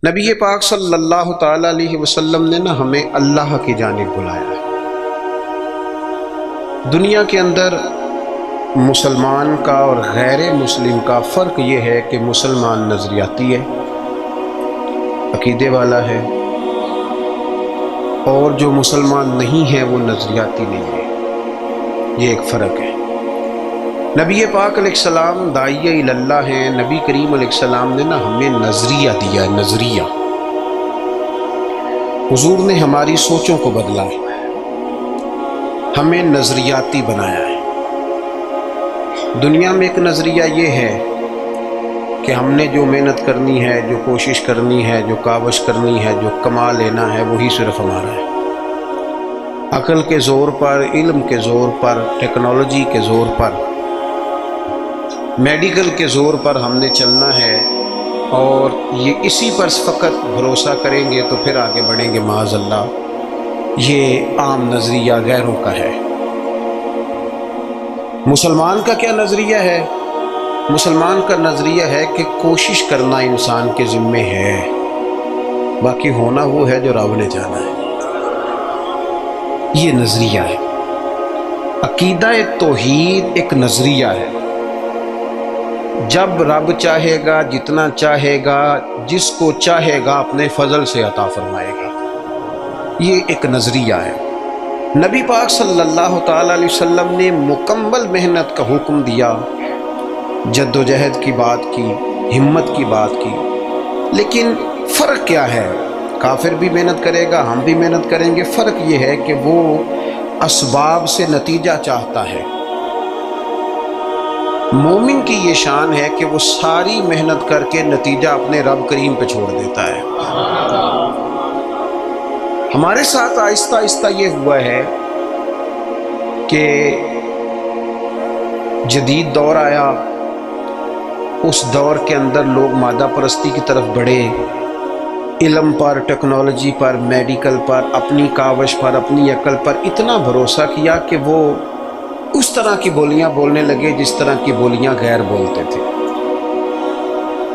نبی پاک صلی اللہ تعالی علیہ وسلم نے ہمیں اللہ کی جانب بلایا ہے۔ دنیا کے اندر مسلمان کا اور غیر مسلم کا فرق یہ ہے کہ مسلمان نظریاتی ہے، عقیدے والا ہے، اور جو مسلمان نہیں ہے وہ نظریاتی نہیں ہے۔ یہ ایک فرق ہے۔ نبی پاک علیہ السلام داعیہ اللہ ہیں۔ نبی کریم علیہ السلام نے ہمیں نظریہ دیا ہے، نظریہ۔ حضور نے ہماری سوچوں کو بدلا ہے، ہمیں نظریاتی بنایا ہے۔ دنیا میں ایک نظریہ یہ ہے کہ ہم نے جو محنت کرنی ہے، جو کوشش کرنی ہے، جو کاوش کرنی ہے، جو کما لینا ہے، وہی صرف ہمارا ہے۔ عقل کے زور پر، علم کے زور پر، ٹیکنالوجی کے زور پر، میڈیکل کے زور پر ہم نے چلنا ہے، اور یہ اسی پر فقط بھروسہ کریں گے تو پھر آگے بڑھیں گے۔ معاذ اللہ، یہ عام نظریہ غیروں کا ہے۔ مسلمان کا کیا نظریہ ہے؟ مسلمان کا نظریہ ہے کہ کوشش کرنا انسان کے ذمے ہے، باقی ہونا وہ ہے جو رب نے جانا ہے۔ یہ نظریہ ہے۔ عقیدہ توحید ایک نظریہ ہے۔ جب رب چاہے گا، جتنا چاہے گا، جس کو چاہے گا اپنے فضل سے عطا فرمائے گا، یہ ایک نظریہ ہے۔ نبی پاک صلی اللہ تعالی علیہ وسلم نے مکمل محنت کا حکم دیا، جد و جہد کی بات کی، ہمت کی بات کی، لیکن فرق کیا ہے؟ کافر بھی محنت کرے گا، ہم بھی محنت کریں گے۔ فرق یہ ہے کہ وہ اسباب سے نتیجہ چاہتا ہے۔ مومن کی یہ شان ہے کہ وہ ساری محنت کر کے نتیجہ اپنے رب کریم پہ چھوڑ دیتا ہے۔ ہمارے ساتھ آہستہ آہستہ یہ ہوا ہے کہ جدید دور آیا، اس دور کے اندر لوگ مادہ پرستی کی طرف بڑھے، علم پر، ٹیکنالوجی پر، میڈیکل پر، اپنی کاوش پر، اپنی عقل پر اتنا بھروسہ کیا کہ وہ اس طرح کی بولیاں بولنے لگے جس طرح کی بولیاں غیر بولتے تھے۔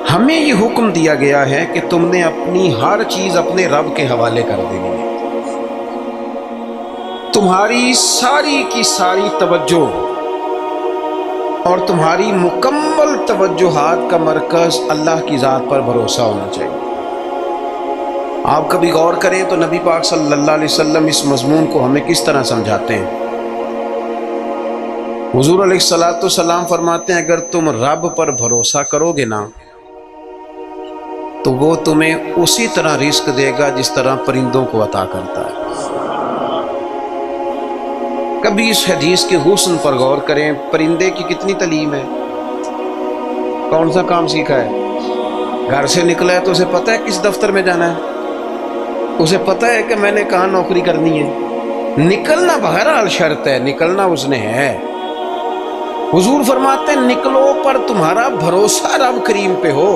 ہمیں یہ حکم دیا گیا ہے کہ تم نے اپنی ہر چیز اپنے رب کے حوالے کر دینی ہے۔ تمہاری ساری کی ساری توجہ اور تمہاری مکمل توجہات کا مرکز اللہ کی ذات پر بھروسہ ہونا چاہیے۔ آپ کبھی غور کریں تو نبی پاک صلی اللہ علیہ وسلم اس مضمون کو ہمیں کس طرح سمجھاتے ہیں؟ حضور علیہ الصلوۃ والسلام فرماتے ہیں اگر تم رب پر بھروسہ کرو گے نا تو وہ تمہیں اسی طرح رزق دے گا جس طرح پرندوں کو عطا کرتا ہے۔ کبھی اس حدیث کے حسن پر غور کریں، پرندے کی کتنی تعلیم ہے، کون سا کام سیکھا ہے؟ گھر سے نکلا ہے تو اسے پتہ ہے کس دفتر میں جانا ہے، اسے پتہ ہے کہ میں نے کہاں نوکری کرنی ہے۔ نکلنا بہرحال شرط ہے، نکلنا اس نے ہے۔ حضور فرماتے ہیں نکلو پر تمہارا بھروسہ رب کریم پہ ہو،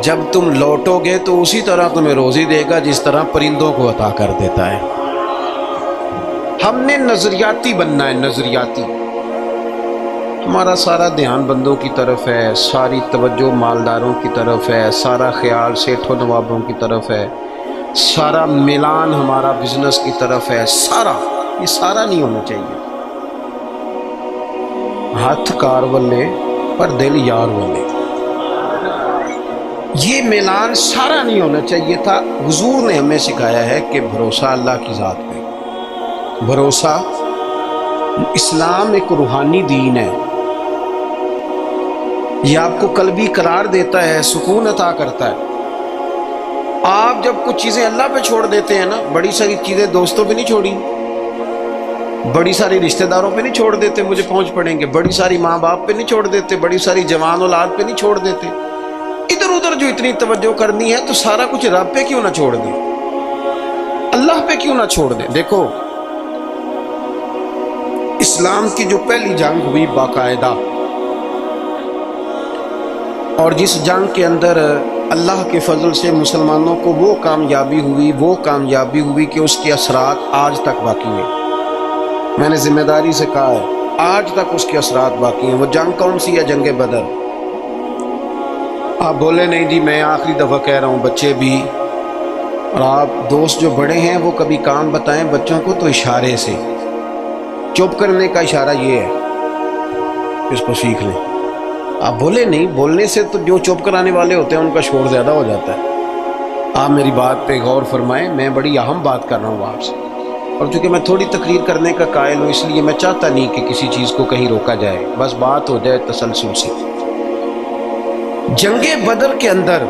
جب تم لوٹو گے تو اسی طرح تمہیں روزی دے گا جس طرح پرندوں کو عطا کر دیتا ہے۔ ہم نے نظریاتی بننا ہے، نظریاتی۔ ہمارا سارا دھیان بندوں کی طرف ہے، ساری توجہ مالداروں کی طرف ہے، سارا خیال سیٹھوں نوابوں کی طرف ہے، سارا میلان ہمارا بزنس کی طرف ہے۔ یہ سارا نہیں ہونا چاہیے۔ ہاتھ کار والے پر دل یار والے، یہ میلان سارا نہیں ہونا چاہیے تھا۔ حضور نے ہمیں سکھایا ہے کہ بھروسہ اللہ کی ذات پہ، بھروسہ۔ اسلام ایک روحانی دین ہے، یہ آپ کو قلبی قرار دیتا ہے، سکون عطا کرتا ہے۔ آپ جب کچھ چیزیں اللہ پہ چھوڑ دیتے ہیں نا، بڑی ساری چیزیں دوستوں پہ نہیں چھوڑی، بڑی ساری رشتہ داروں پہ نہیں چھوڑ دیتے مجھے پہنچ پڑیں گے، بڑی ساری ماں باپ پہ نہیں چھوڑ دیتے، بڑی ساری جوان اولاد پہ نہیں چھوڑ دیتے، ادھر ادھر جو اتنی توجہ کرنی ہے تو سارا کچھ رب پہ کیوں نہ چھوڑ دیں، اللہ پہ کیوں نہ چھوڑ دیں۔ دیکھو اسلام کی جو پہلی جنگ ہوئی باقاعدہ، اور جس جنگ کے اندر اللہ کے فضل سے مسلمانوں کو وہ کامیابی ہوئی کہ اس کے اثرات آج تک باقی ہیں۔ میں نے ذمہ داری سے کہا ہے آج تک اس کے اثرات باقی ہیں۔ وہ جنگ کون سی ہے؟ جنگ بدر۔ آپ بولے نہیں جی میں آخری دفعہ کہہ رہا ہوں، بچے بھی اور آپ دوست جو بڑے ہیں وہ کبھی کام بتائیں بچوں کو تو اشارے سے، چپ کرنے کا اشارہ یہ ہے، اس کو سیکھ لیں۔ آپ بولے نہیں، بولنے سے تو جو چپ کرانے والے ہوتے ہیں ان کا شور زیادہ ہو جاتا ہے۔ آپ میری بات پہ غور فرمائیں، میں بڑی اہم بات کر رہا ہوں آپ سے، اور چونکہ میں تھوڑی تقریر کرنے کا قائل ہوں اس لیے میں چاہتا نہیں کہ کسی چیز کو کہیں روکا جائے، بس بات ہو جائے تسلسل سے۔ جنگ بدر کے اندر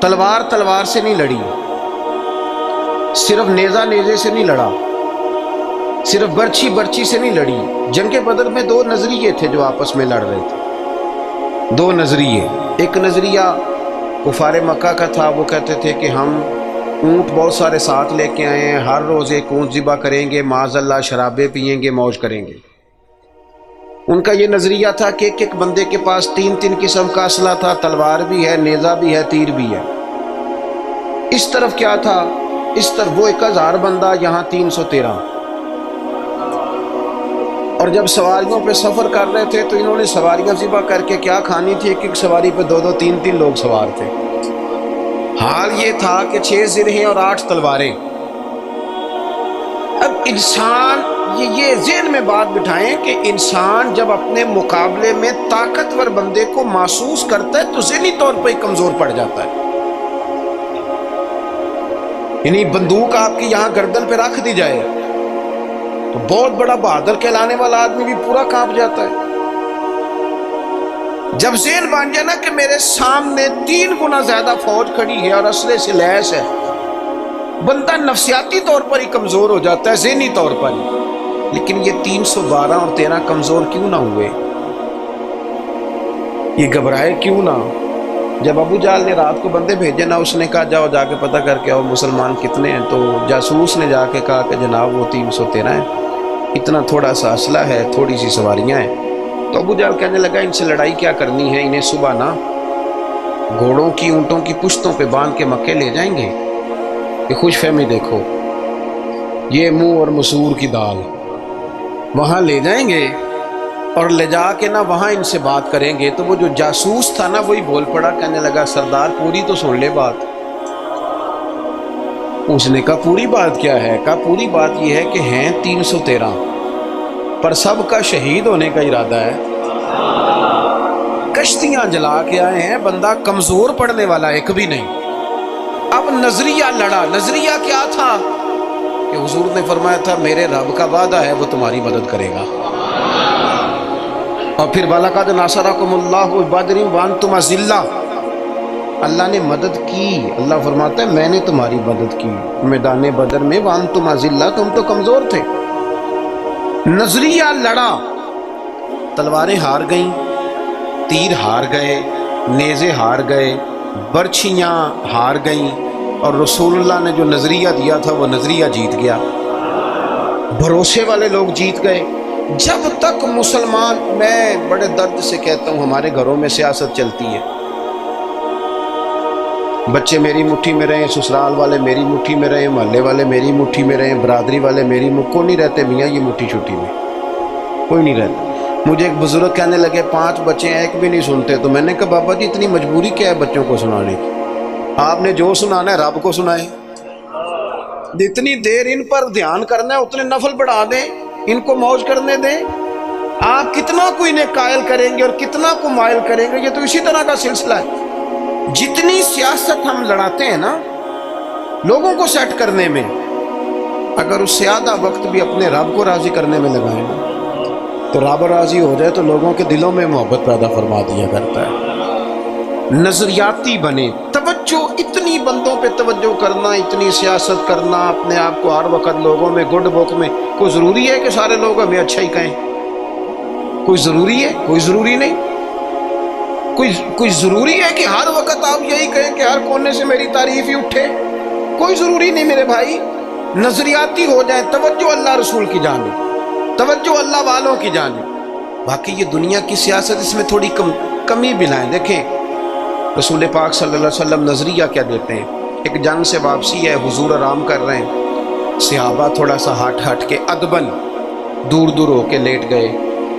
تلوار سے نہیں لڑی، صرف نیزہ نیزے سے نہیں لڑا، صرف برچھی سے نہیں لڑی۔ جنگ بدر میں دو نظریے تھے جو آپس میں لڑ رہے تھے، دو نظریے۔ ایک نظریہ کفار مکہ کا تھا، وہ کہتے تھے کہ ہم اونٹ بہت سارے ساتھ لے کے آئے ہیں، ہر روز ایک اونٹ ذبح کریں گے، معاذ اللہ شرابیں پیئیں گے، موج کریں گے۔ ان کا یہ نظریہ تھا کہ ایک بندے کے پاس تین قسم کا اسلحہ تھا، تلوار بھی ہے، نیزہ بھی ہے، تیر بھی ہے۔ اس طرف کیا تھا، اس طرف وہ 1000 بندہ، یہاں 313۔ اور جب سواریوں پہ سفر کر رہے تھے تو انہوں نے سواریاں ذبح کر کے کیا کھانی تھی، ایک سواری پہ 2 3 لوگ سوار تھے۔ حال یہ تھا کہ 6 زرہیں اور 8 تلواریں۔ اب انسان یہ ذہن میں بات بٹھائیں کہ انسان جب اپنے مقابلے میں طاقتور بندے کو محسوس کرتا ہے تو ذہنی طور پہ کمزور پڑ جاتا ہے۔ یعنی بندوق آپ کی یہاں گردن پہ رکھ دی جائے تو بہت بڑا بہادر کہلانے والا آدمی بھی پورا کانپ جاتا ہے۔ جب ذہن بن جائے نا کہ میرے سامنے 3 گنا زیادہ فوج کھڑی ہے اور اسلحے سے لیس ہے، بندہ نفسیاتی طور پر ہی کمزور ہو جاتا ہے، ذہنی طور پر ہی۔ لیکن یہ 312 اور 13 کمزور کیوں نہ ہوئے؟ یہ گھبرائے کیوں نہ؟ جب ابو جہل نے رات کو بندے بھیجے نا، اس نے کہا جاؤ جا کے پتہ کر کے آؤ مسلمان کتنے ہیں، تو جاسوس نے جا کے کہا کہ جناب وہ 313 ہیں، اتنا تھوڑا سا اسلحہ ہے، تھوڑی سی سواریاں ہیں۔ تو ابو جہل کہنے لگا ان سے لڑائی کیا کرنی ہے، انہیں صبح نا گھوڑوں کی اونٹوں کی پشتوں پہ باندھ کے مکے لے جائیں گے۔ یہ خوش فہمی دیکھو، یہ منہ اور مسور کی دال، وہاں لے جائیں گے اور لے جا کے نا وہاں ان سے بات کریں گے۔ تو وہ جو جاسوس تھا نا وہی بول پڑا، کہنے لگا سردار پوری تو سن لے بات۔ اس نے کہا پوری بات کیا ہے؟ کہا پوری بات یہ ہے کہ ہیں 313 پر سب کا شہید ہونے کا ارادہ ہے، کشتیاں جلا کے آئے ہیں، بندہ کمزور پڑنے والا ایک بھی نہیں۔ اب نظریہ لڑا، نظریہ کیا تھا کہ حضور نے فرمایا تھا میرے رب کا وعدہ ہے وہ تمہاری مدد کرے گا، اور پھر وَلَقَدْ نَصَرَكُمُ اللَّهُ بِبَدْرٍ وَأَنْتُمْ أَذِلَّةٌ، اللہ نے مدد کی۔ اللہ فرماتا ہے میں نے تمہاری مدد کی میدان بدر میں، وَأَنْتُمْ أَذِلَّةٌ، تم تو کمزور تھے۔ نظریہ لڑا، تلواریں ہار گئیں، تیر ہار گئے، نیزے ہار گئے، برچھیاں ہار گئیں، اور رسول اللہ نے جو نظریہ دیا تھا وہ نظریہ جیت گیا، بھروسے والے لوگ جیت گئے۔ جب تک مسلمان، میں بڑے درد سے کہتا ہوں ہمارے گھروں میں سیاست چلتی ہے، بچے میری مٹھی میں رہیں، سسرال والے میری مٹھی میں رہیں، محلے والے میری مٹھی میں رہیں، برادری والے میری کو نہیں رہتے میاں یہ مٹھی چھٹی میں، کوئی نہیں رہتا۔ مجھے ایک بزرگ کہنے لگے 5 بچے ہیں ایک بھی نہیں سنتے، تو میں نے کہا بابا جی اتنی مجبوری کیا ہے بچوں کو سنانے کی؟ آپ نے جو سنانا ہے رب کو سنائیں، جتنی دیر ان پر دھیان کرنا ہے اتنے نفل بڑھا دیں، ان کو موج کرنے دیں۔ آپ کتنا کو انہیں قائل کریں گے اور کتنا کو مائل کریں گے، یہ تو اسی طرح کا سلسلہ ہے۔ جتنی سیاست ہم لڑاتے ہیں نا لوگوں کو سیٹ کرنے میں، اگر اس سے آدھا وقت بھی اپنے رب کو راضی کرنے میں لگائیں تو رب راضی ہو جائے تو لوگوں کے دلوں میں محبت پیدا فرما دیا کرتا ہے۔ نظریاتی بنے، توجہ، اتنی بندوں پہ توجہ کرنا، اتنی سیاست کرنا، اپنے آپ کو ہر وقت لوگوں میں گڈ بک میں، کوئی ضروری ہے کہ سارے لوگ ہمیں اچھا ہی کہیں؟ کوئی ضروری ہے؟ کوئی ضروری نہیں۔ کوئی ضروری ہے کہ ہر وقت آپ یہی کہیں کہ ہر کونے سے میری تعریف ہی اٹھے؟ کوئی ضروری نہیں میرے بھائی۔ نظریاتی ہو جائے، توجہ اللہ رسول کی جانب، توجہ اللہ والوں کی جانب۔ باقی یہ دنیا کی سیاست اس میں تھوڑی کمی بلائیں۔ دیکھیں رسول پاک صلی اللہ علیہ وسلم نظریہ کیا دیتے ہیں، ایک جنگ سے واپسی ہے، حضور آرام کر رہے ہیں، صحابہ تھوڑا سا ہٹ کے ادبن دور ہو کے لیٹ گئے،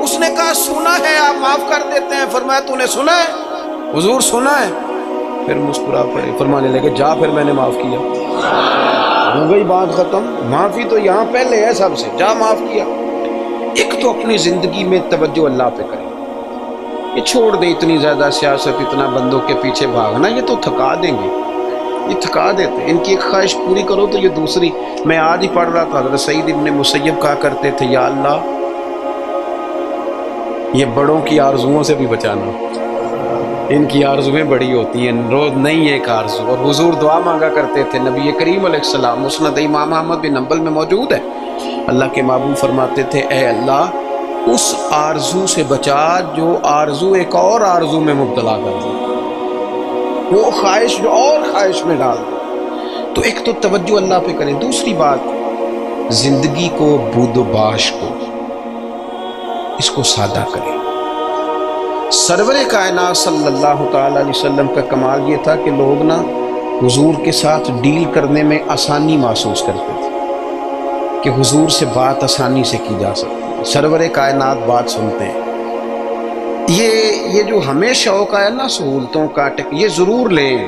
اس نے کہا سنا ہے آپ معاف کر دیتے ہیں. فرمایا تو نے سنا ہے؟ حضور سنا ہے. پھر مسکرا پڑے, فرمانے لگے جا پھر میں نے معاف کیا. ہو گئی بات ختم. معافی تو یہاں پہلے ہے سب سے, جا معاف کیا. ایک تو اپنی زندگی میں توجہ اللہ پہ کریں. یہ چھوڑ دیں اتنی زیادہ سیاست, اتنا بندوں کے پیچھے بھاگنا, یہ تو تھکا دیں گے, یہ تھکا دیتے. ان کی ایک خواہش پوری کرو تو یہ دوسری. میں آج ہی پڑھ رہا تھا, حضرت سعید ابن مسیب کہا کرتے تھے یا اللہ یہ بڑوں کی آرزوؤں سے بھی بچانا, ان کی آرزویں بڑی ہوتی ہیں, روز نہیں ایک آرزو. اور حضور دعا مانگا کرتے تھے. نبی کریم علیہ السلام مسند امام احمد بن حنبل میں موجود ہے, اللہ کے محبوب فرماتے تھے اے اللہ اس آرزو سے بچا جو آرزو ایک اور آرزو میں مبتلا کر دے, وہ خواہش جو اور خواہش میں ڈال دے. تو ایک تو توجہ اللہ پہ کریں. دوسری بات زندگی کو, بود و باش کو, اس کو سادہ کریں. سرور کائنات صلی اللہ تعالی علیہ وسلم کا کمال یہ تھا کہ لوگ نا حضور کے ساتھ ڈیل کرنے میں آسانی محسوس کرتے تھے کہ حضور سے بات آسانی سے کی جا سکتی ہے. سرور کائنات بات سنتے ہیں. یہ جو ہمیں شوق ہے نا سہولتوں کا, یہ ضرور لیں,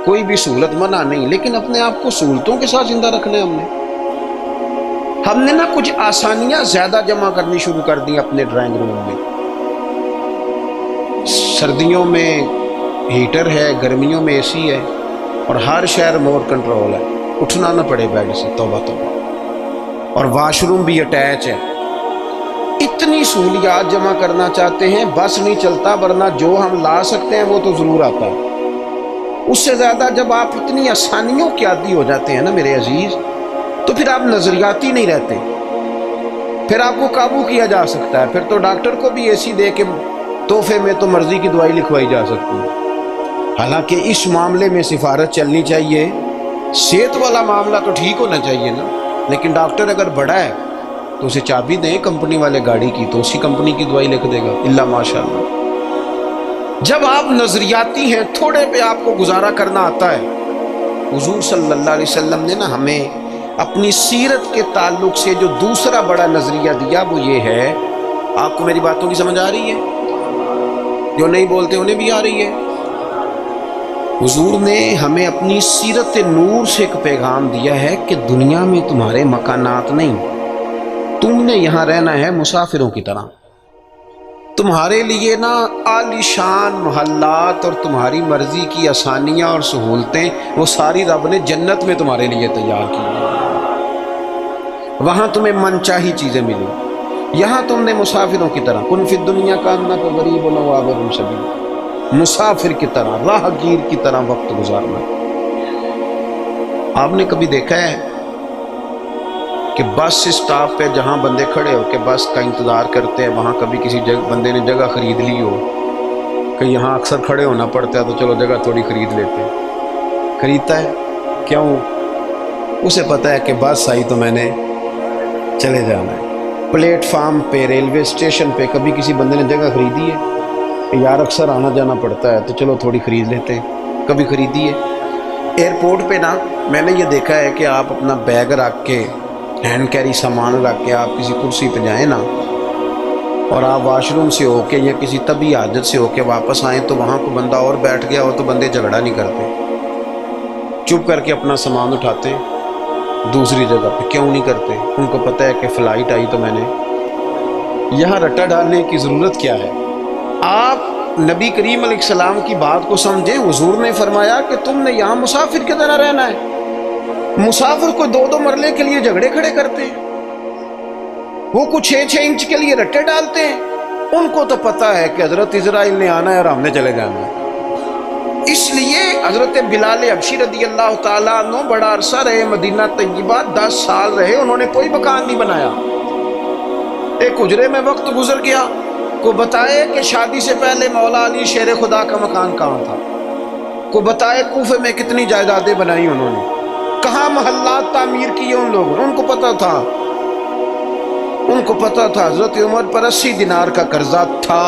کوئی بھی سہولت منع نہیں, لیکن اپنے آپ کو سہولتوں کے ساتھ زندہ رکھنا ہے. ہم نے نا کچھ آسانیاں زیادہ جمع کرنی شروع کر دی اپنے ڈرائنگ روم میں. سردیوں میں ہیٹر ہے, گرمیوں میں اے سی ہے, اور ہر شہر مور کنٹرول ہے, اٹھنا نہ پڑے بیڈ سے, توبہ توبہ. اور واش روم بھی اٹیچ ہے. اتنی سہولیات جمع کرنا چاہتے ہیں, بس نہیں چلتا, ورنہ جو ہم لا سکتے ہیں وہ تو ضرور آتا ہے. اس سے زیادہ جب آپ اتنی آسانیوں کے عادی ہو جاتے ہیں نا میرے عزیز, تو پھر آپ نظریاتی نہیں رہتے, پھر آپ کو قابو کیا جا سکتا ہے. پھر تو ڈاکٹر کو بھی اے سی دے کے تحفے میں تو مرضی کی دوائی لکھوائی جا سکتی ہے. حالانکہ اس معاملے میں سفارت چلنی چاہیے, صحت والا معاملہ تو ٹھیک ہونا چاہیے نا, لیکن ڈاکٹر اگر بڑا ہے تو اسے چابی دیں کمپنی والے گاڑی کی, تو اسی کمپنی کی دوائی لکھ دے گا, اللہ ماشاء اللہ. جب آپ نظریاتی ہیں, تھوڑے پہ آپ کو گزارا کرنا آتا ہے. حضور صلی اللہ علیہ وسلم نے نا ہمیں اپنی سیرت کے تعلق سے جو دوسرا بڑا نظریہ دیا وہ یہ ہے, آپ کو میری باتوں کی سمجھ آ رہی ہے؟ جو نہیں بولتے انہیں بھی آ رہی ہے. حضور نے ہمیں اپنی سیرت نور سے ایک پیغام دیا ہے کہ دنیا میں تمہارے مکانات نہیں, تم نے یہاں رہنا ہے مسافروں کی طرح. تمہارے لیے نا عالی شان محلات اور تمہاری مرضی کی آسانیاں اور سہولتیں وہ ساری رب نے جنت میں تمہارے لیے تیار کی ہیں. وہاں تمہیں من چاہی چیزیں ملی, یہاں تم نے مسافروں کی طرح, کن فی الدنیا کانک غریب و عابر سبیل, مسافر کی طرح, راہ گیر کی طرح وقت گزارنا. آپ نے کبھی دیکھا ہے کہ بس اسٹاپ پہ جہاں بندے کھڑے ہو کے بس کا انتظار کرتے ہیں, وہاں کبھی کسی بندے نے جگہ خرید لی ہو کہ یہاں اکثر کھڑے ہونا پڑتا ہے تو چلو جگہ تھوڑی خرید لیتے ہیں. خریدتا ہے کیوں؟ اسے پتہ ہے کہ بس آئی تو میں نے چلے جانا ہے. پلیٹ فارم پہ, ریلوے اسٹیشن پہ کبھی کسی بندے نے جگہ خریدی ہے کہ یار اکثر آنا جانا پڑتا ہے تو چلو تھوڑی خرید لیتے ہیں, کبھی خریدی ہے؟ ایئرپورٹ پہ نا میں نے یہ دیکھا ہے کہ آپ اپنا بیگ رکھ کے, ہینڈ کیری سامان رکھ کے آپ کسی کرسی پہ جائیں نا, اور آپ واش روم سے ہو کے یا کسی طبی حاجت سے ہو کے واپس آئیں تو وہاں کو بندہ اور بیٹھ گیا ہو تو بندے جھگڑا نہیں کرتے, چپ کر کے اپنا سامان اٹھاتے دوسری جگہ پہ. کیوں نہیں کرتے؟ ان کو پتہ ہے کہ فلائٹ آئی تو میں نے یہاں رٹا ڈالنے کی ضرورت کیا ہے. آپ نبی کریم علیہ السلام کی بات کو سمجھیں. حضور نے فرمایا کہ تم نے یہاں مسافر کی طرح رہنا ہے. مسافر کو 2-2 مرلے کے لیے جھگڑے کھڑے کرتے ہیں, وہ کچھ 6-6 انچ کے لیے رٹے ڈالتے ہیں. ان کو تو پتہ ہے کہ حضرت اسرائیل نے آنا ہے اور ہم نے چلے جانا ہے. اس لیے حضرت بلال حبشی رضی اللہ تعالیٰ عنہ بڑا عرصہ رہے مدینہ طیبہ, 10 سال رہے, انہوں نے کوئی مکان نہیں بنایا. ایک حجرے میں وقت گزر گیا, کو بتائے کہ شادی سے پہلے مولا علی شیر خدا کا مکان کہاں تھا, کو بتائے کوفے میں کتنی جائیدادیں بنائی انہوں نے, کہاں محلات تعمیر کیے ان لوگوں نے. ان کو پتہ تھا, ان کو پتہ تھا حضرت عمر پر 80 دینار کا قرضہ تھا.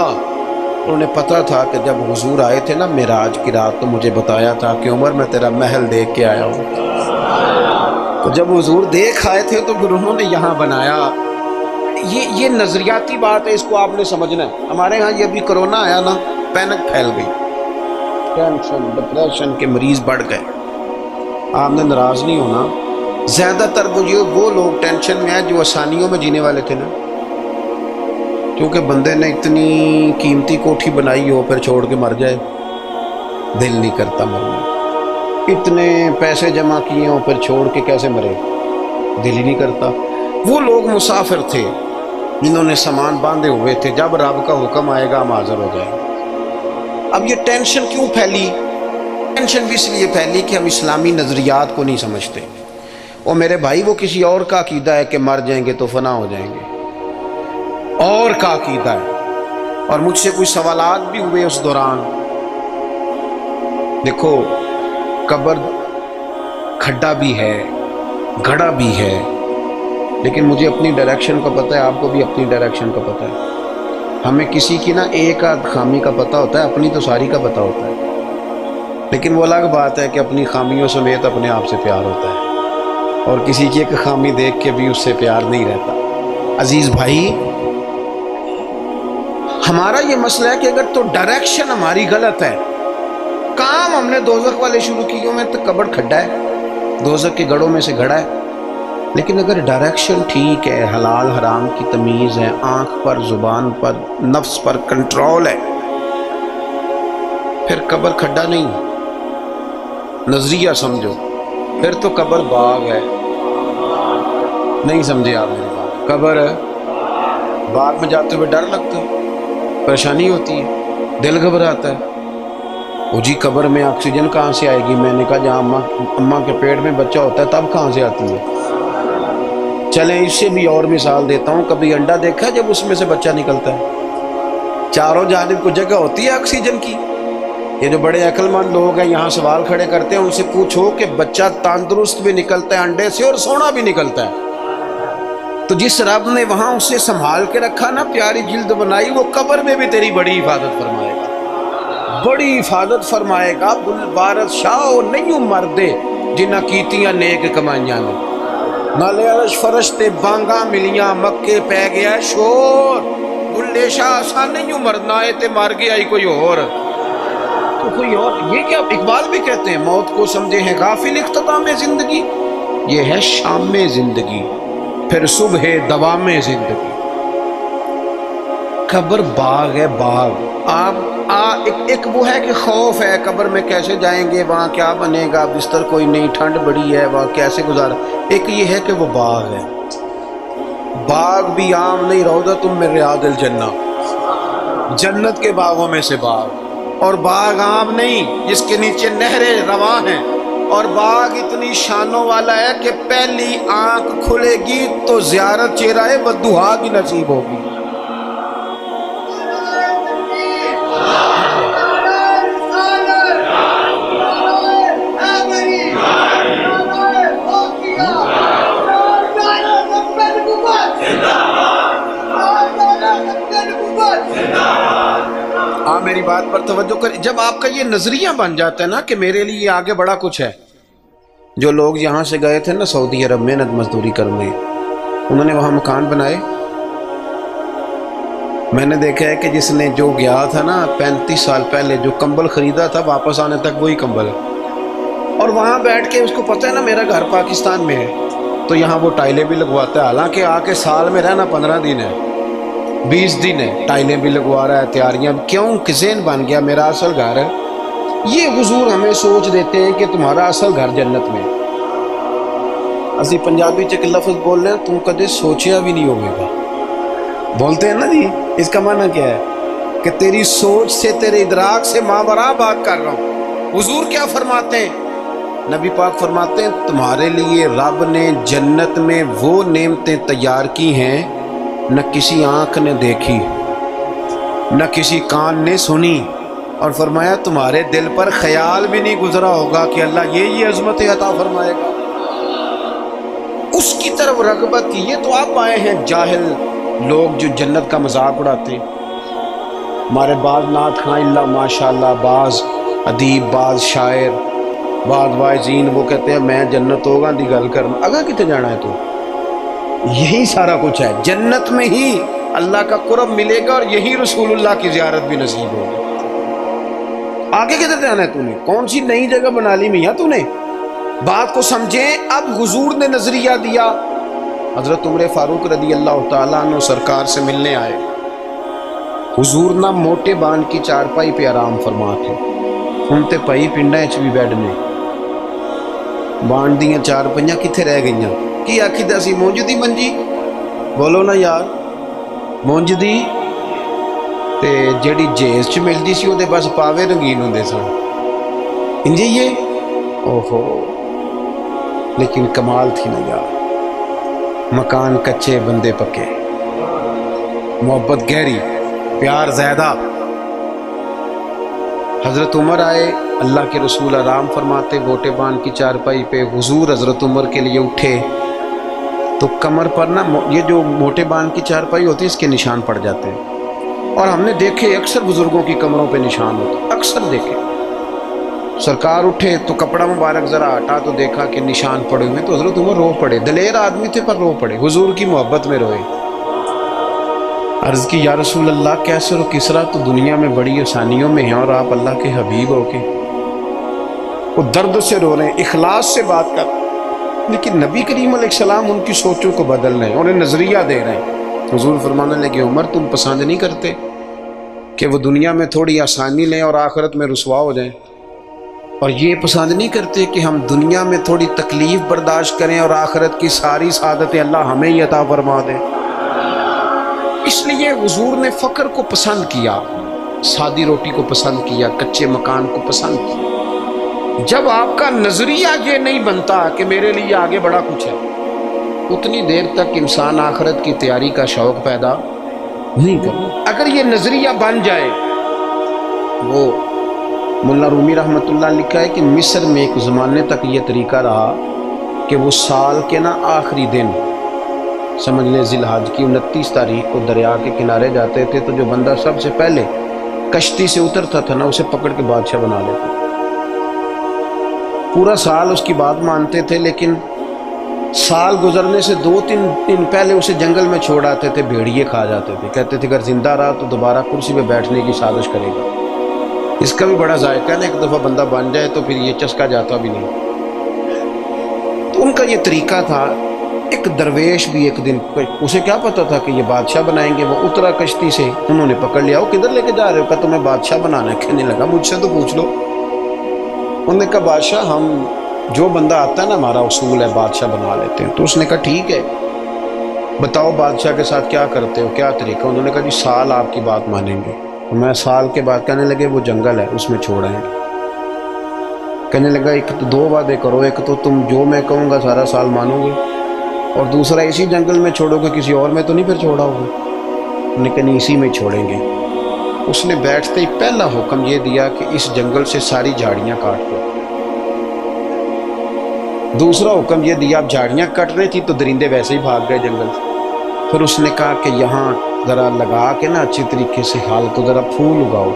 انہیں پتہ تھا کہ جب حضور آئے تھے نا معراج کی رات تو مجھے بتایا تھا کہ عمر میں تیرا محل دیکھ کے آیا ہوں. تو جب حضور دیکھ آئے تھے تو پھر انہوں نے یہاں بنایا. یہ نظریاتی بات ہے، اس کو آپ نے سمجھنا ہے۔ ہمارے ہاں یہ ابھی کرونا آیا نا، پینک پھیل گئی، ٹینشن ڈپریشن کے مریض بڑھ گئے۔ آپ نے ناراض نہیں ہونا، زیادہ تر وہ لوگ ٹینشن میں ہیں جو آسانیوں میں جینے والے تھے نا، کیونکہ بندے نے اتنی قیمتی کوٹھی بنائی ہو پھر چھوڑ کے مر جائے، دل نہیں کرتا مرنا۔ اتنے پیسے جمع کیے ہوں پھر چھوڑ کے کیسے مرے، دل ہی نہیں کرتا۔ وہ لوگ مسافر تھے جنہوں نے سامان باندھے ہوئے تھے، جب رب کا حکم آئے گا ہم حاضر ہو جائیں گے۔ اب یہ ٹینشن کیوں پھیلی؟ ٹینشن بھی اس لیے پھیلی کہ ہم اسلامی نظریات کو نہیں سمجھتے۔ وہ میرے بھائی، وہ کسی اور کا عقیدہ ہے کہ مر جائیں گے تو فنا ہو جائیں گے، اور کا عقیدہ ہے۔ اور مجھ سے کوئی سوالات بھی ہوئے اس دوران۔ دیکھو، قبر کھڈا بھی ہے، گڑھا بھی ہے، لیکن مجھے اپنی ڈائریکشن کا پتہ ہے، آپ کو بھی اپنی ڈائریکشن کا پتہ ہے۔ ہمیں کسی کی نا ایک آدھ خامی کا پتہ ہوتا ہے، اپنی تو ساری کا پتہ ہوتا ہے، لیکن وہ الگ بات ہے کہ اپنی خامیوں سمیت اپنے آپ سے پیار ہوتا ہے، اور کسی کی ایک خامی دیکھ کے بھی اس سے پیار نہیں رہتا۔ عزیز بھائی، ہمارا یہ مسئلہ ہے کہ اگر تو ڈائریکشن ہماری غلط ہے، کام ہم نے دوزخ والے شروع کیے ہوئے تو قبر کھڈا ہے، دوزخ کے گڑھوں میں سے گڑھا ہے، لیکن اگر ڈائریکشن ٹھیک ہے، حلال حرام کی تمیز ہے، آنکھ پر، زبان پر، نفس پر کنٹرول ہے، پھر قبر کھڈا نہیں، نظریہ سمجھو، پھر تو قبر باغ ہے۔ نہیں سمجھے آپ میری بات؟ قبر باغ میں جاتے ہوئے ڈر لگتا ہے، پریشانی ہوتی ہے، دل گھبراتا ہے، وہ جی قبر میں آکسیجن کہاں سے آئے گی؟ میں نے کہا جہاں اماں کے پیٹ میں بچہ ہوتا ہے تب کہاں سے آتی ہے؟ چلیں اس سے بھی اور مثال دیتا ہوں، کبھی انڈا دیکھا جب اس میں سے بچہ نکلتا ہے؟ چاروں جانب کو جگہ ہوتی ہے آکسیجن کی۔ یہ جو بڑے عقل مند لوگ ہیں یہاں سوال کھڑے کرتے ہیں، ان سے پوچھو کہ بچہ تندرست بھی نکلتا ہے انڈے سے اور سونا بھی نکلتا ہے، تو جس رب نے وہاں اسے سنبھال کے رکھا نا، پیاری جلد بنائی، وہ قبر میں بھی تیری بڑی حفاظت فرمائے گا، بڑی حفاظت فرمائے گا۔ بارت شاہ نہیں مردے جنہ کیتیاں نیک کمائیاں نے، نالے عرش فرشتے بانگاں ملیاں، مکے پہ گیا شور، بلے شاہ آسان نہیں مرنا ہے تے مار گیا ہی کوئی اور، تو کوئی اور۔ یہ کیا اقبال بھی کہتے ہیں، موت کو سمجھے ہیں غافل اختتام زندگی، یہ ہے شام زندگی پھر صبح دوام زندگی۔ قبر باغ ہے، باغ۔ ایک وہ ہے کہ خوف ہے قبر میں کیسے جائیں گے، وہاں کیا بنے گا، بستر کوئی نہیں، ٹھنڈ بڑی ہے، وہاں کیسے گزارا۔ ایک یہ ہے کہ وہ باغ ہے، باغ بھی عام نہیں، روضۃ من ریاض الجنہ، جنت کے باغوں میں سے باغ، اور باغ عام نہیں جس کے نیچے نہریں رواں ہیں، اور باغ اتنی شانوں والا ہے کہ پہلی آنکھ کھلے گی تو زیارت چہرہ بددعا کی نصیب ہوگی۔ میری بات پر توجہ کر۔ جب آپ کا یہ نظریہ بن جاتا ہے نا کہ میرے لیے آگے بڑا کچھ ہے، جو لوگ یہاں سے گئے تھے نا سعودی عرب محنت مزدوری کرنے، انہوں نے وہاں مکان بنائے، میں نے دیکھا ہے کہ جس نے جو گیا تھا نا 35 سال پہلے جو کمبل خریدا تھا، واپس آنے تک وہی کمبل ہے، اور وہاں بیٹھ کے اس کو پتہ ہے نا میرا گھر پاکستان میں ہے، تو یہاں وہ ٹائلیں بھی لگواتا ہے، حالانکہ آ کے سال میں رہنا 15 دن ہے، 20 دن ہے، ٹائلیں بھی لگوا رہا ہے، تیاریاں، کیوں کہ ذہن بن گیا میرا اصل گھر ہے۔ یہ حضور ہمیں سوچ دیتے ہیں کہ تمہارا اصل گھر جنت میں۔ اسی پنجابی چ ایک لفظ بول رہے ہیں، تم کدے سوچیا بھی نہیں ہوگے گا، بولتے ہیں نا جی، اس کا معنی کیا ہے کہ تیری سوچ سے، تیرے ادراک سے ماوراء بات کر رہا ہوں۔ حضور کیا فرماتے ہیں؟ نبی پاک فرماتے ہیں تمہارے لیے رب نے جنت میں وہ نعمتیں تیار کی ہیں نہ کسی آنکھ نے دیکھی، نہ کسی کان نے سنی، اور فرمایا تمہارے دل پر خیال بھی نہیں گزرا ہوگا کہ اللہ یہ عظمت عطا فرمائے گا۔ اس کی طرف رغبت کی۔ یہ تو آپ آئے ہیں جاہل لوگ جو جنت کا مذاق اڑاتے ہیں۔ ہمارے بعض نعت خواں اللہ ماشاءاللہ، بعض ادیب، بعض شاعر، بعض واعظین، وہ کہتے ہیں میں جنت ہوگا دی گل کرنا، اگا کتے جانا ہے تو یہی سارا کچھ ہے، جنت میں ہی اللہ کا قرب ملے گا اور یہی رسول اللہ کی زیارت بھی نصیب ہوگی۔ آگے کدھر جانا ہے تو نے؟ کون سی نئی جگہ بنا لی میاں تو نے؟ بات کو سمجھیں۔ اب حضور نے نظریہ دیا، حضرت عمر فاروق رضی اللہ تعالیٰ عنہ سرکار سے ملنے آئے۔ حضور نہ موٹے بان کی چارپائی پہ آرام فرما تھے، ہن تے پئی پنڈا چ بھی بیڈ نے، بان دیاں چارپائیاں کتھے رہ گئیاں؟ کی آکھی دا سی مونج دی منجی، بولو نا یار، مونج دی تے جیڑی جیز چ ملدی سی او دے بس پاوے رنگین ہوندے سن، انجی یہ اوہو، لیکن کمال تھی نا یار، مکان کچے بندے پکے، محبت گہری، پیار زیادہ۔ حضرت عمر آئے، اللہ کے رسول آرام فرماتے موٹے بان کی چارپائی پہ، حضور حضرت عمر کے لیے اٹھے تو کمر پر نا یہ جو موٹے بان کی چارپائی ہوتی ہے اس کے نشان پڑ جاتے ہیں، اور ہم نے دیکھے اکثر بزرگوں کی کمروں پہ نشان ہوتے، اکثر دیکھے۔ سرکار اٹھے تو کپڑا مبارک ذرا ہٹا تو دیکھا کہ نشان پڑے ہوئے، تو حضرت عمر رو پڑے، دلیر آدمی تھے پر رو پڑے، حضور کی محبت میں روئے۔ عرض کی یا رسول اللہ، کیسر و کسرا تو دنیا میں بڑی آسانیوں میں ہیں اور آپ اللہ کے حبیب ہو کے؟ وہ درد سے رو رہے ہیں، اخلاص سے بات کر، لیکن نبی کریم علیہ السلام ان کی سوچوں کو بدل رہے ہیں، انہیں نظریہ دے رہے ہیں۔ حضور فرمانے لگے عمر تم پسند نہیں کرتے کہ وہ دنیا میں تھوڑی آسانی لیں اور آخرت میں رسوا ہو جائیں، اور یہ پسند نہیں کرتے کہ ہم دنیا میں تھوڑی تکلیف برداشت کریں اور آخرت کی ساری سعادتیں اللہ ہمیں ہی عطا فرما دے؟ اس لیے حضور نے فقر کو پسند کیا، سادی روٹی کو پسند کیا، کچے مکان کو پسند کیا۔ جب آپ کا نظریہ یہ نہیں بنتا کہ میرے لیے آگے بڑا کچھ ہے، اتنی دیر تک انسان آخرت کی تیاری کا شوق پیدا نہیں کرتا۔ اگر یہ نظریہ بن جائے، وہ ملا رومی رحمۃ اللہ لکھا ہے کہ مصر میں ایک زمانے تک یہ طریقہ رہا کہ وہ سال کے نا آخری دن، سمجھ لیں ذی الحج کی 29 تاریخ کو دریا کے کنارے جاتے تھے تو جو بندہ سب سے پہلے کشتی سے اترتا تھا نا اسے پکڑ کے بادشاہ بنا لیتے۔ پورا سال اس کی بات مانتے تھے، لیکن سال گزرنے سے 2-3 دن پہلے اسے جنگل میں چھوڑ آتے تھے، بھیڑیے کھا جاتے تھے، کہتے تھے اگر زندہ رہا تو دوبارہ کرسی پہ بیٹھنے کی سازش کرے گا۔ اس کا بھی بڑا ذائقہ ہے نا، ایک دفعہ بندہ بن جائے تو پھر یہ چسکا جاتا بھی نہیں۔ تو ان کا یہ طریقہ تھا۔ ایک درویش بھی ایک دن، اسے کیا پتا تھا کہ یہ بادشاہ بنائیں گے، وہ اترا کشتی سے، انہوں نے پکڑ لیا، وہ کدھر لے کے جا رہے ہو؟ کہا تمہیں بادشاہ بنانا ہے۔ کہنے لگا مجھ سے تو پوچھ لو۔ انہوں نے کہا بادشاہ ہم جو بندہ آتا ہے نا ہمارا اصول ہے بادشاہ بنا لیتے ہیں۔ تو اس نے کہا ٹھیک ہے، بتاؤ بادشاہ کے ساتھ کیا کرتے ہو، کیا طریقہ؟ انہوں نے کہا جی سال آپ کی بات مانیں گے۔ میں سال کے بعد کہنے لگے وہ جنگل ہے اس میں چھوڑیں گے۔ کہنے لگا ایک تو 2 وعدے کرو، ایک تو تم جو میں کہوں گا سارا سال مانو گے، اور دوسرا اسی جنگل میں چھوڑو گے، کسی اور میں تو نہیں پھر چھوڑا ہوگا؟ انہوں نے کہا نہیں اسی میں چھوڑیں گے۔ اس نے بیٹھتے ہی پہلا حکم یہ دیا کہ اس جنگل سے ساری جھاڑیاں کاٹ دو۔ دوسرا حکم یہ دیا، اب جھاڑیاں کٹ رہی تھی تو درندے ویسے ہی بھاگ گئے جنگل سے۔ پھر اس نے کہا کہ یہاں ذرا لگا کے نا اچھی طریقے سے حال کو ذرا پھول اگاؤ،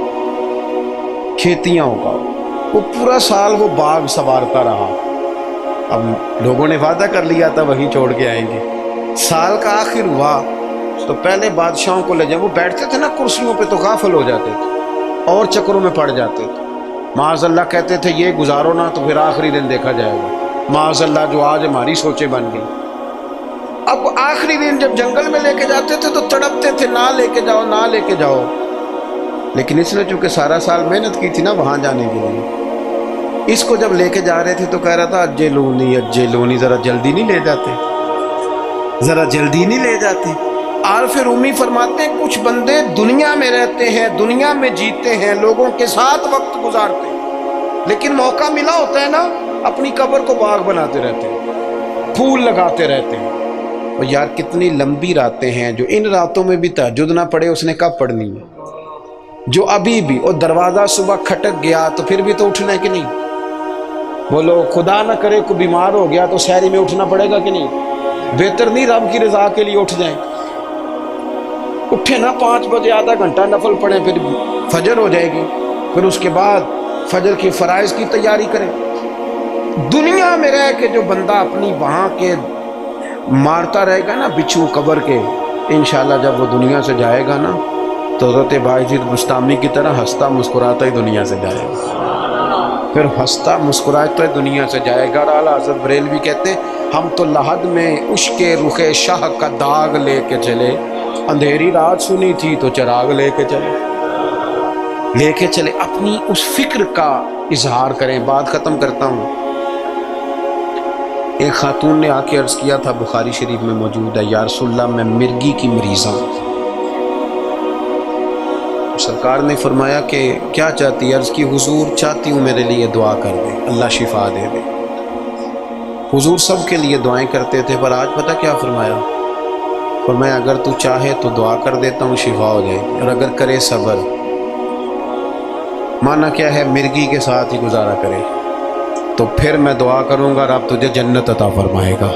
کھیتیاں اگاؤ۔ وہ پورا سال وہ باغ سنوارتا رہا۔ اب لوگوں نے وعدہ کر لیا تھا وہیں چھوڑ کے آئیں گے۔ سال کا آخر ہوا تو پہلے بادشاہوں کو لے جائیں، وہ بیٹھتے تھے نا کرسیوں پہ تو غافل ہو جاتے تھے اور چکروں میں پڑ جاتے تھے۔ معاذ اللہ کہتے تھے یہ گزارو نا تو پھر آخری دن دیکھا جائے گا۔ معاذ اللہ جو آج ہماری سوچیں بن گئی۔ اب آخری دن جب جنگل میں لے کے جاتے تھے تو تڑپتے تھے نہ لے کے جاؤ نہ لے کے جاؤ، لیکن اس نے چونکہ سارا سال محنت کی تھی نا وہاں جانے کے لیے، اس کو جب لے کے جا رہے تھے تو کہہ رہا تھا اجے لونی ذرا جلدی نہیں لے جاتے، ذرا جلدی نہیں لے جاتے۔ عارف رومی فرماتے ہیں کچھ بندے دنیا میں رہتے ہیں، دنیا میں جیتے ہیں، لوگوں کے ساتھ وقت گزارتے ہیں، لیکن موقع ملا ہوتا ہے نا اپنی قبر کو باغ بناتے رہتے ہیں، پھول لگاتے رہتے ہیں۔ اور یار کتنی لمبی راتیں ہیں، جو ان راتوں میں بھی تہجد نہ پڑھے اس نے کب پڑھنی ہے؟ جو ابھی بھی، اور دروازہ صبح کھٹک گیا تو پھر بھی تو اٹھنا ہے کہ نہیں؟ بولو خدا نہ کرے کوئی بیمار ہو گیا تو سحری میں اٹھنا پڑے گا کہ نہیں؟ بہتر نہیں رب کی رضا کے لیے اٹھ جائیں؟ اٹھے نا 5 بجے، آدھا گھنٹہ نفل پڑھیں، پھر فجر ہو جائے گی، پھر اس کے بعد فجر کی فرائض کی تیاری کریں۔ دنیا میں رہ کے جو بندہ اپنی وہاں کے مارتا رہے گا نا بچھو قبر کے، انشاءاللہ جب وہ دنیا سے جائے گا نا تو حضرت باعزید بستامی کی طرح ہنستا مسکراتا ہی دنیا سے جائے گا، پھر ہنستا مسکراتا ہی دنیا سے جائے گا۔ اور اعلیٰ حضرت بریلوی کہتے ہیں ہم تو لحد میں عشق رخ شاہ کا داغ لے کے چلے، اندھیری رات سنی تھی تو چراغ لے کے چلے اپنی اس فکر کا اظہار کریں۔ بات ختم کرتا ہوں۔ ایک خاتون نے آ کے عرض کیا تھا، بخاری شریف میں موجود ہے، یا رسول اللہ میں مرگی کی مریض ہوں۔ سرکار نے فرمایا کہ کیا چاہتی ہے؟ عرض کی حضور چاہتی ہوں میرے لیے دعا کر دے، اللہ شفا دے دے۔ حضور سب کے لیے دعائیں کرتے تھے، پر آج پتہ کیا فرمایا؟ فرمایا اگر تو چاہے تو دعا کر دیتا ہوں شفا ہو جائے گی، اور اگر کرے صبر۔ معنی کیا ہے؟ مرگی کے ساتھ ہی گزارا کرے تو پھر میں دعا کروں گا، رب تجھے جنت عطا فرمائے گا۔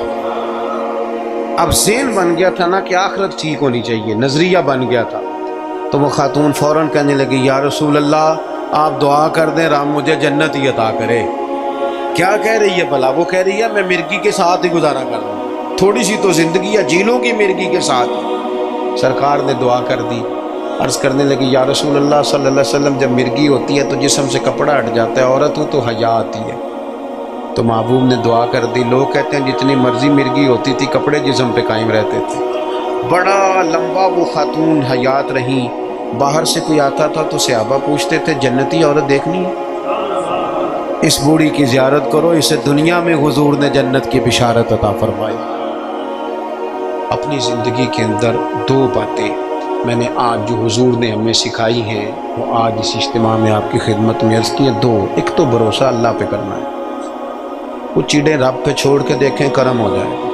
اب ذہن بن گیا تھا نا کہ آخرت ٹھیک ہونی چاہیے، نظریہ بن گیا تھا، تو وہ خاتون فوراً کہنے لگی یا رسول اللہ آپ دعا کر دیں رب مجھے جنت ہی عطا کرے۔ کیا کہہ رہی ہے بھلا؟ وہ کہہ رہی ہے میں مرگی کے ساتھ ہی گزارا کر رہا ہوں، تھوڑی سی تو زندگی ہے، جی لوں گی مرگی کے ساتھ۔ سرکار نے دعا کر دی، عرض کرنے لگی یا رسول اللہ صلی اللہ علیہ وسلم جب مرگی ہوتی ہے تو جسم سے کپڑا ہٹ جاتا ہے، عورت ہوں تو حیا آتی ہے۔ تو محبوب نے دعا کر دی۔ لوگ کہتے ہیں جتنی مرضی مرگی ہوتی تھی کپڑے جسم پہ قائم رہتے تھے۔ بڑا لمبا وہ خاتون حیات رہی، باہر سے کوئی آتا تھا تو صحابہ پوچھتے تھے جنتی عورت دیکھنی ہے؟ اس بوڑھی کی زیارت کرو، اسے دنیا میں حضور نے جنت کی بشارت عطا فرمائی۔ اپنی زندگی کے اندر دو باتیں میں نے آج جو حضور نے ہمیں سکھائی ہیں وہ آج اس اجتماع میں آپ کی خدمت میں عرض کی ہیں۔ دو، ایک تو بھروسہ اللہ پہ کرنا ہے، وہ چیڑیں رب پہ چھوڑ کے دیکھیں کرم ہو جائے،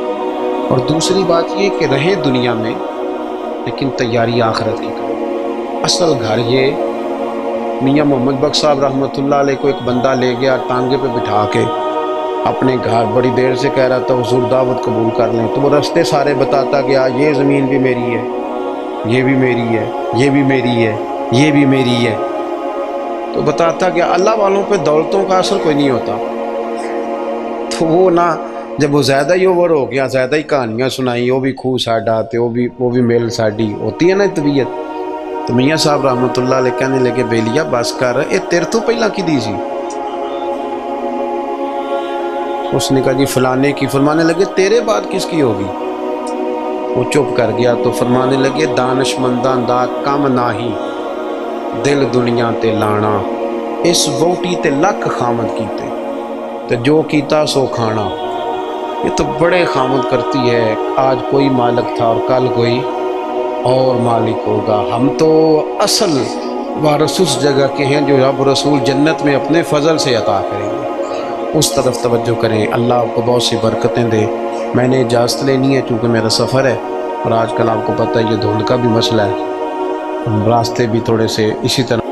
اور دوسری بات یہ کہ رہیں دنیا میں لیکن تیاری آخرت کی کریں۔ اصل گھر یہ میاں محمد بخش صاحب رحمۃ اللہ علیہ کو ایک بندہ لے گیا ٹانگے پہ بٹھا کے اپنے گھر، بڑی دیر سے کہہ رہا تھا حضور دعوت قبول کر لیں، تو وہ رستے سارے بتاتا گیا یہ زمین بھی میری ہے، یہ بھی میری ہے، یہ بھی میری ہے، یہ بھی میری ہے، تو بتاتا گیا۔ اللہ والوں پہ دولتوں کا اثر کوئی نہیں ہوتا، تو وہ نہ جب وہ زیادہ ہی اوور ہو گیا، زیادہ ہی کہانیاں سنائی، وہ بھی خوہ ساڈا تے وہ بھی میل ساڈی ہوتی ہے نا طبیعت، تو میاں صاحب رحمۃ اللہ علیہ کہنے لگے بیلیا بس کر، اے تیرے تو پہلا کی دی سی؟ اس نے کہا جی فلانے کی۔ فرمانے لگے تیرے بعد کس کی ہوگی؟ وہ چپ کر گیا، تو فرمانے لگے دانش منداں دا کم ناہی، دل دنیا تے لانا، اس ووٹی تے لکھ خامد کیتے تے جو کیتا سو کھانا۔ یہ تو بڑے خامد کرتی ہے، آج کوئی مالک تھا اور کل کوئی اور مالک ہوگا۔ ہم تو اصل وارث اس جگہ کے ہیں جو رب رسول جنت میں اپنے فضل سے عطا کریں گے، اس طرف توجہ کریں۔ اللہ آپ کو بہت سی برکتیں دے۔ میں نے اجازت لینی ہے چونکہ میرا سفر ہے، اور آج کل آپ کو پتہ ہے یہ دھند کا بھی مسئلہ ہے، راستے بھی تھوڑے سے اسی طرح